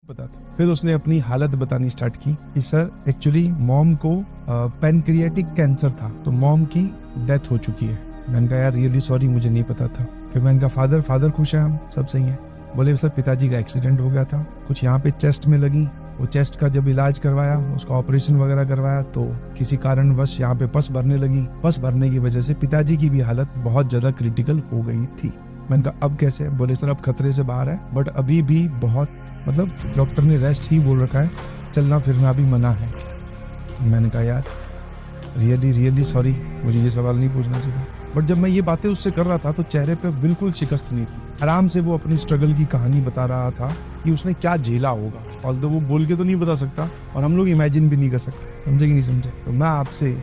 पता था। फिर उसने अपनी हालत बतानी स्टार्ट की कि सर एक्चुअली मॉम को पैनक्रियाटिक कैंसर था, तो मॉम की डेथ हो चुकी है। मैंने कहा यार रियली सॉरी, मुझे नहीं पता था। फिर मैंने कहा फादर खुश है, हम सब सही है। बोले सर पिताजी का एक्सीडेंट हो गया था, कुछ यहाँ पे चेस्ट में लगी, वो चेस्ट का जब इलाज करवाया, उसका ऑपरेशन वगैरह करवाया, तो किसी कारणवश यहाँ पे पस भरने लगी। पस भरने की वजह से पिताजी की भी हालत बहुत ज्यादा क्रिटिकल हो गई थी। मैंने कहा अब कैसे? बोले सर अब खतरे से बाहर है, बट अभी भी बहुत डॉक्टर ने रेस्ट ही बोल रखा है, चलना फिरना भी मना है। मैंने कहा यार रियली सॉरी, मुझे ये सवाल नहीं पूछना चाहिए। बट जब मैं ये बातें उससे कर रहा था तो चेहरे पे बिल्कुल शिकस्त नहीं थी। आराम से वो अपनी स्ट्रगल की कहानी बता रहा था कि उसने क्या झेला होगा। ऑल्दो वो बोल के तो नहीं बता सकता और हम लोग इमेजिन भी नहीं कर सकते, समझे कि नहीं समझे। तो मैं आपसे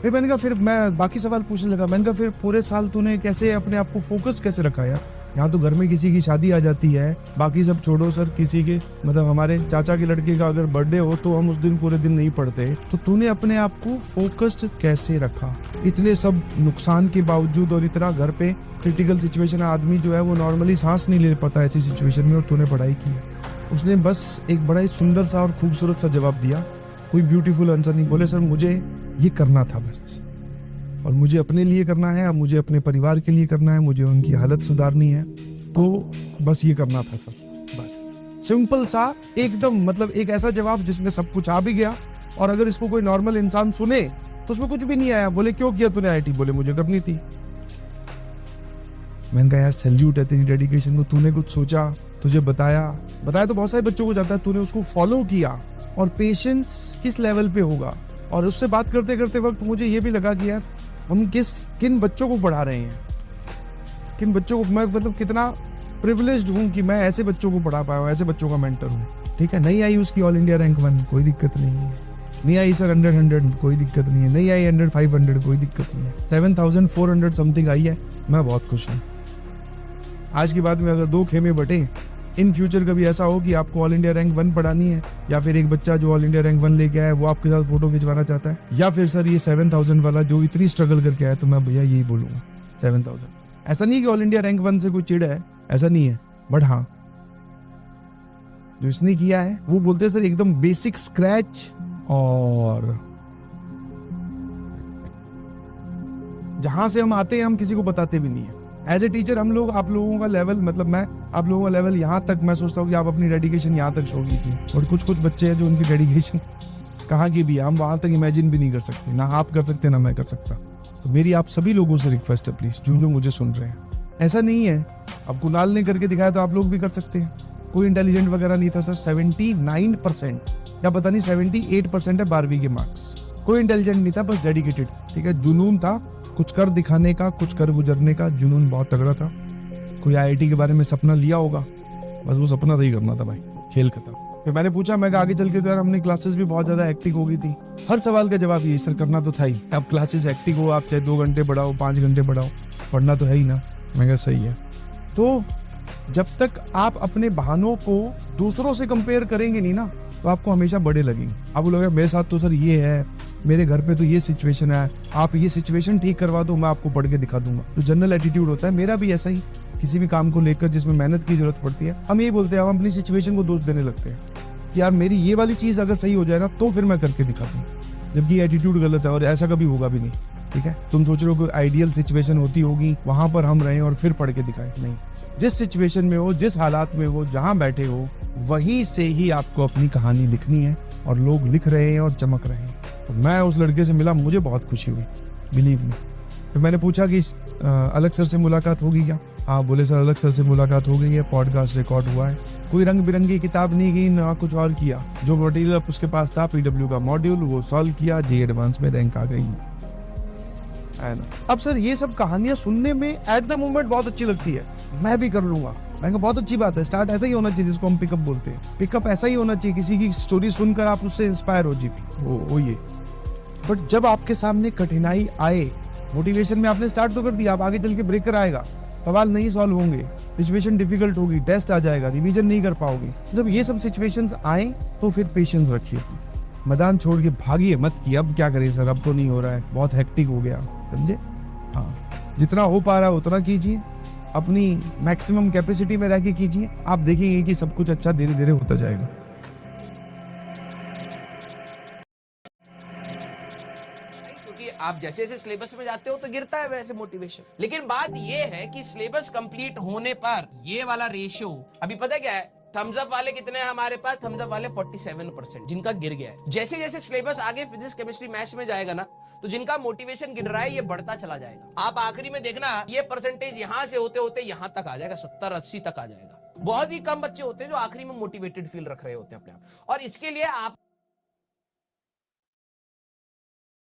फिर मैंने कहा, फिर मैं बाकी सवाल पूछने लगा। मैंने कहा फिर पूरे साल तूने कैसे अपने आप को फोकस कैसे रखा यार? यहाँ तो घर में किसी की शादी आ जाती है, बाकी सब छोड़ो सर, किसी के हमारे चाचा के लड़के का अगर बर्थडे हो तो हम उस दिन पूरे दिन नहीं पढ़ते। तो तूने अपने आप को फोकस्ड कैसे रखा इतने सब नुकसान के बावजूद? और इतना घर पे क्रिटिकल सिचुएशन, आदमी जो है वो नॉर्मली सांस नहीं ले पाता ऐसी सिचुएशन में, और तूने पढ़ाई की है। उसने बस एक बड़ा ही सुंदर सा और खूबसूरत सा जवाब दिया, कोई ब्यूटीफुल आंसर नहीं। बोले सर मुझे ये करना था बस, और मुझे अपने लिए करना है, अब मुझे अपने परिवार के लिए करना है, मुझे उनकी हालत सुधारनी है, तो बस ये करना था सर। बस सिंपल सा एकदम, एक ऐसा जवाब जिसमें सब कुछ आ भी गया। और अगर इसको कोई नॉर्मल इंसान सुने तो उसमें कुछ भी नहीं आया। बोले क्यों किया तूने आईटी? बोले मुझे करनी थी। मैंने कहा यार सैल्यूट है तेरी डेडिकेशन को, तूने कुछ सोचा, तुझे बताया तो बहुत सारे बच्चों को जाता है, तूने उसको फॉलो किया। और पेशेंस किस लेवल पे होगा। और उससे बात करते करते वक्त मुझे ये भी लगा कि यार हम किन बच्चों को पढ़ा रहे हैं, किन बच्चों को मैं कितना प्रिविलेज्ड हूँ कि मैं ऐसे बच्चों को पढ़ा पाया हूँ, ऐसे बच्चों का मेंटर हूँ। ठीक है, नहीं आई उसकी ऑल इंडिया रैंक 1, कोई दिक्कत नहीं है। नहीं आई सर 100 कोई दिक्कत नहीं है। नहीं आई 100-500 कोई दिक्कत नहीं है। 7400 समथिंग आई है, मैं बहुत खुश हूँ। आज की बात में अगर 2 खेमे बटे, इन फ्यूचर कभी ऐसा हो कि आपको ऑल इंडिया रैंक 1 पढ़ानी है, या फिर एक बच्चा जो ऑल इंडिया रैंक 1 लेके आया वो आपके साथ फोटो खिंचवाना चाहता है, या फिर सर ये 7000 वाला जो इतनी स्ट्रगल करके आया, तो मैं भैया यही बोलूंगा 7000। ऐसा नहीं कि ऑल इंडिया रैंक 1 से कोई चिड़ है, ऐसा नहीं है, बट हाँ जो इसने किया है वो बोलते हैं सर एकदम बेसिक स्क्रैच। और जहां से हम आते हैं हम किसी को बताते भी नहीं है। एज ए टीचर हम लोग आप लोगों का लेवल, मैं आप लोगों का लेवल यहाँ तक मैं सोचता हूँ कि आप अपनी डेडिकेशन यहाँ तक शो कीजिए। और कुछ बच्चे हैं जो उनकी डेडिकेशन कहाँ की भी है, हम वहां तक इमेजिन भी नहीं कर सकते, ना आप कर सकते ना मैं कर सकता। तो मेरी आप सभी लोगों से रिक्वेस्ट है प्लीज, जो मुझे सुन रहे हैं, ऐसा नहीं है अब कुणाल ने करके दिखाया तो आप लोग भी कर सकते हैं। कोई इंटेलिजेंट वगैरह नहीं था सर, 79% या पता नहीं 78% है 12वीं के मार्क्स। कोई इंटेलिजेंट नहीं था, बस डेडिकेटेड। ठीक है, जुनून था कुछ कर दिखाने का, कुछ कर गुजरने का, जुनून बहुत तगड़ा था। कोई आईआईटी के बारे में सपना लिया होगा, बस वो सपना तो ही करना था भाई, खेल खत्म। फिर मैंने पूछा, मैं आगे चल के तो यार हमने क्लासेस भी बहुत ज्यादा हेक्टिक हो गई थी। हर सवाल का जवाब ये सर करना तो था ही। अब क्लासेस हेक्टिक हो, आप चाहे 2 घंटे पढ़ाओ 5 घंटे पढ़ाओ, पढ़ना तो है ही ना। मैं कहा सही है। तो जब तक आप अपने बहानों को दूसरों से कंपेयर करेंगे नहीं ना, तो आपको हमेशा बड़े लगेंगे। आप बोलोगे मेरे साथ तो सर ये है, मेरे घर पे तो ये सिचुएशन है, आप ये सिचुएशन ठीक करवा दो, मैं आपको पढ़ के दिखा दूंगा। तो जनरल एटीट्यूड होता है, मेरा भी ऐसा ही। किसी भी काम को लेकर जिसमें मेहनत की जरूरत पड़ती है, हम ये बोलते हैं, हम अपनी सिचुएशन को दोष देने लगते हैं कि यार मेरी ये वाली चीज अगर सही हो जाएगा तो फिर मैं करके दिखा दूँ, जबकि एटीट्यूड गलत है और ऐसा कभी होगा भी नहीं। ठीक है, तुम सोच रहे हो कोई आइडियल सिचुएशन होती होगी, वहां पर हम रहें और फिर पढ़ के दिखाएं, नहीं। जिस सिचुएशन में हो, जिस हालात में हो, जहां बैठे हो, वहीं से ही आपको अपनी कहानी लिखनी है। और लोग लिख रहे हैं और चमक रहे हैं। तो मैं उस लड़के से मिला, मुझे बहुत खुशी हुई, बिलीव मी। फिर मैंने पूछा कि अलग सर से मुलाकात होगी क्या? हाँ, बोले सर अलग सर से मुलाकात हो गई है, पॉडकास्ट रिकॉर्ड हुआ है। कोई रंग बिरंगी किताब नहीं की, ना कुछ और किया। जो मटेरियल उसके पास था, PW का मॉड्यूल, वो सॉल्व किया, JEE एडवांस में रैंक आ गई है ना। अब सर ये सब कहानियां सुनने में एट द मोमेंट बहुत अच्छी लगती है, मैं भी कर लूंगा। मैं बहुत अच्छी बात है, स्टार्ट ऐसा ही होना चाहिए जिसको हम पिकअप बोलते हैं। पिकअप ऐसा ही होना चाहिए, किसी की स्टोरी सुनकर आप उससे इंस्पायर हो जीपी वो ये। बट जब आपके सामने कठिनाई आए, मोटिवेशन में आपने स्टार्ट तो कर दिया, आप आगे चल के ब्रेकर आएगा, सवाल नहीं सॉल्व होंगे, सिचुएशन डिफिकल्ट होगी, टेस्ट आ जाएगा, रिवीजन नहीं कर पाओगे। जब ये सब सिचुएशंस आए तो फिर पेशेंस रखिए, मैदान छोड़ के भागिए मत कि अब क्या करें सर, अब तो नहीं हो रहा है, बहुत हेक्टिक हो गया, समझे। हाँ, जितना हो पा रहा है उतना कीजिए, अपनी मैक्सिमम कैपेसिटी में रह के कीजिए, आप देखेंगे कि सब कुछ अच्छा धीरे धीरे होता जाएगा। क्योंकि आप जैसे जैसे सिलेबस में जाते हो तो गिरता है वैसे मोटिवेशन। लेकिन बात ये है कि सिलेबस कंप्लीट होने पर ये वाला रेशियो अभी पता क्या है, थम्स अप वाले कितने हैं हमारे पास, थम्स अप वाले 47% जिनका गिर गया है। जैसे जैसे सिलेबस आगे फिजिक्स केमिस्ट्री मैथ्स में जाएगा ना, तो जिनका मोटिवेशन गिर रहा है ये बढ़ता चला जाएगा। आप आखिरी में देखना ये परसेंटेज यहां से होते होते यहां तक आ जाएगा, 70-80 तक आ जाएगा। बहुत ही कम बच्चे होते हैं जो आखिरी में मोटिवेटेड फील रख रहे होते हैं अपने आप। और इसके लिए आप